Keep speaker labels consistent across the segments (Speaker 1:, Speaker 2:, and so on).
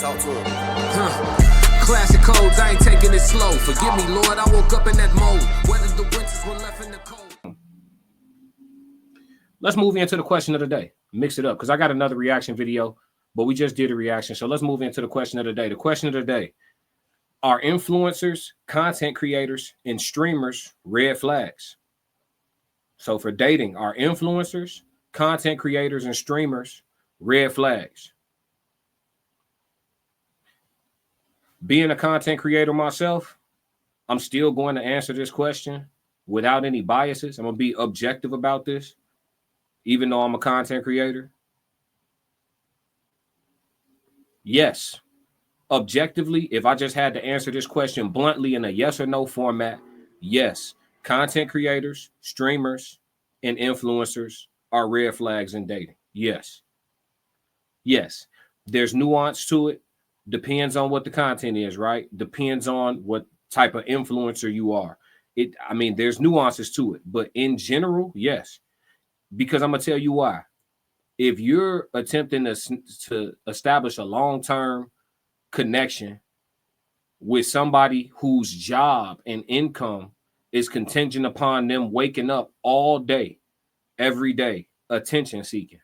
Speaker 1: Talk to him.
Speaker 2: Classic codes, I ain't taking it slow. Forgive me, Lord, I woke up in that mode. Whether the winters were left in the cold.
Speaker 3: Let's move into the question of the day. Mix it up, because I got another reaction video, but we just did a reaction. So let's move into the question of the day. The question of the day: are influencers, content creators, and streamers red flags? So for dating, are influencers, content creators, and streamers red flags? Being a content creator myself, I'm still going to answer this question without any biases. I'm going to be objective about this, even though I'm a content creator. Yes, objectively, if I just had to answer this question bluntly in a yes or no format, yes, content creators, streamers, and influencers are red flags in dating. Yes. Yes, there's nuance to it. Depends on what the content is, right? Depends on what type of influencer you are. There's nuances to it, but in general, yes. Because I'm gonna tell you why. If you're attempting to establish a long-term connection with somebody whose job and income is contingent upon them waking up all day, every day, attention seeking.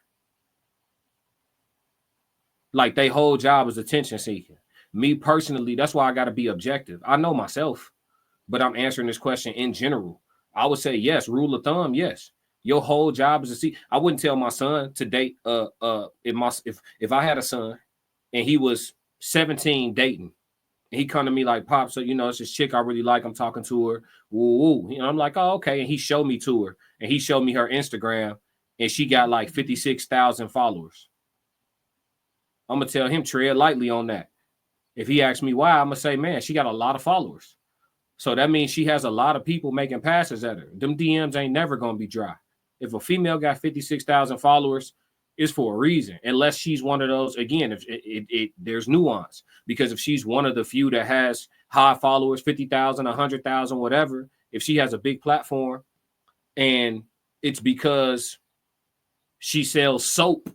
Speaker 3: Like, their whole job is attention seeking. Me personally, that's why I got to be objective. I know myself, but I'm answering this question in general. I would say yes, rule of thumb, yes. Your whole job is to see. I wouldn't tell my son to date. If I had a son and he was 17 dating, and he come to me like, Pop, so it's this chick I really like. I'm talking to her. Woo woo. I'm like, oh, okay. And he showed me to her, and he showed me her Instagram, and she got like 56,000 followers. I'm gonna tell him tread lightly on that. If he asks me why, I'm gonna say, man, she got a lot of followers. So that means she has a lot of people making passes at her. Them DMs ain't never gonna be dry. If a female got 56,000 followers, it's for a reason. Unless she's one of those, again, if there's nuance. Because if she's one of the few that has high followers, 50,000, 100,000, whatever, if she has a big platform and it's because she sells soap,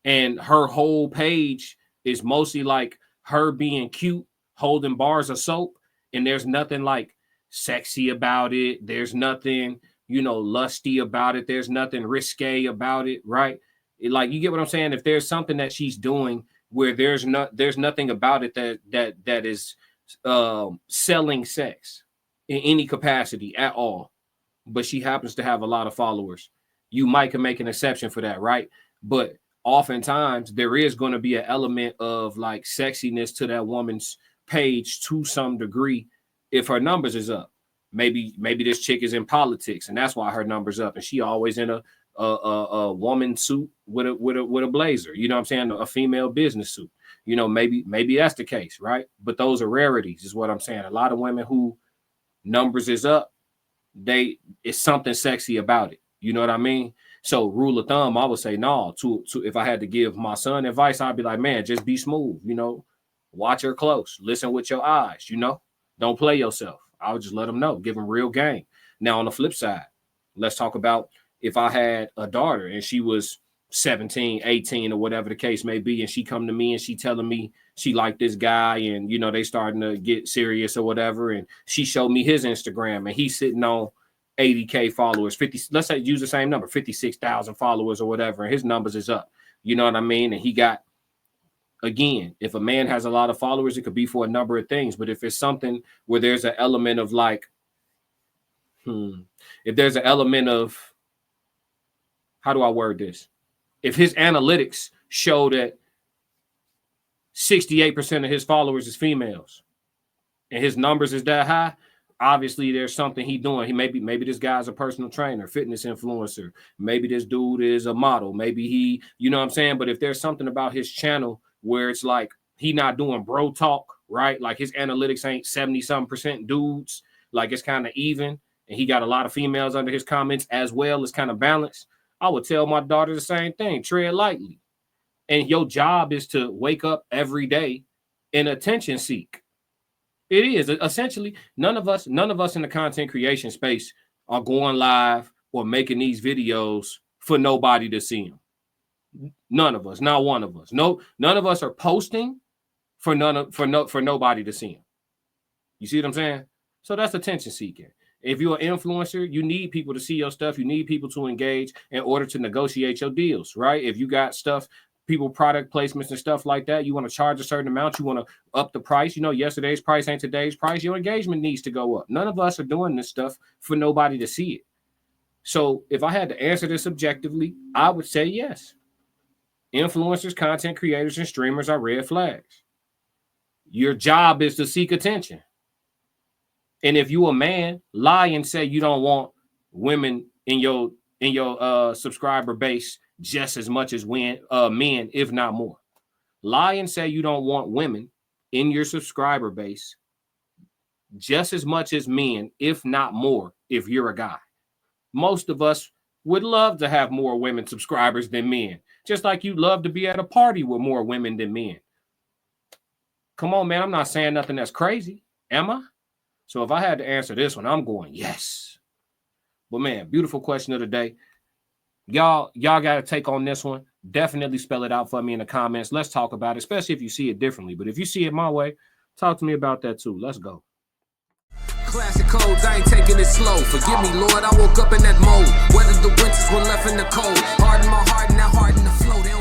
Speaker 3: and her whole page is mostly like her being cute, holding bars of soap, and there's nothing like sexy about it. There's nothing, lusty about it. There's nothing risque about it, right? Like, you get what I'm saying? If there's something that she's doing where there's nothing about it that is selling sex in any capacity at all, but she happens to have a lot of followers, you might can make an exception for that, right? But oftentimes there is going to be an element of like sexiness to that woman's page to some degree if her numbers is up. Maybe this chick is in politics and that's why her numbers up, and she always in a woman suit with a blazer. You know what I'm saying? A female business suit. Maybe that's the case, right? But those are rarities, is what I'm saying. A lot of women who numbers is up, it's something sexy about it. You know what I mean? So rule of thumb, I would say no. To if I had to give my son advice, I'd be like, man, just be smooth. Watch her close. Listen with your eyes. Don't play yourself. I would just let him know. Give him real game. Now on the flip side, let's talk about if I had a daughter and she was 17, 18, or whatever the case may be, and she come to me and she telling me she liked this guy, and they starting to get serious or whatever, and she showed me his Instagram and he's sitting on 80K followers, 50, let's say use the same number, 56,000 followers or whatever, and his numbers is up. You know what I mean? And he got, again, if a man has a lot of followers, it could be for a number of things. But if it's something where there's an element of like, if there's an element of, how do I word this? If his analytics show that 68% of his followers is females and his numbers is that high, obviously there's something he doing. He maybe this guy's a personal trainer, fitness influencer. Maybe this dude is a model. Maybe he, you know what I'm saying? But if there's something about his channel where it's like he not doing bro talk, right? Like his analytics ain't 70-something% dudes, like it's kind of even, and he got a lot of females under his comments as well, it's kind of balanced. I would tell my daughter the same thing, tread lightly. And your job is to wake up every day and attention seek. It is essentially none of us in the content creation space are going live or making these videos for nobody to see them. None of us, not one of us. No, none of us are posting for nobody to see them. You see what I'm saying? So that's attention seeking. If you're an influencer, you need people to see your stuff. You need people to engage in order to negotiate your deals, right? If you got stuff, people product placements and stuff like that, you want to charge a certain amount, you want to up the price. You know, yesterday's price ain't today's price. Your engagement needs to go up. None of us are doing this stuff for nobody to see it. So if I had to answer this objectively, I would say yes. Influencers, content creators, and streamers are red flags. Your job is to seek attention. And if you a man, lie and say you don't want women in your subscriber base just as much as men, if not more. Lie and say you don't want women in your subscriber base just as much as men, if not more, if you're a guy. Most of us would love to have more women subscribers than men, just like you'd love to be at a party with more women than men. Come on, man. I'm not saying nothing that's crazy, am I? So if I had to answer this one, I'm going yes. But man, beautiful question of the day. Y'all got to take on this one. Definitely spell it out for me in the comments. Let's talk about it, especially if you see it differently. But if you see it my way, talk to me about that too. Let's go.
Speaker 2: Classic codes, I ain't taking it slow. Forgive me, Lord, I woke up in that mode. Weathered the winters when left in the cold. Harden my heart and now harden the flow. They don't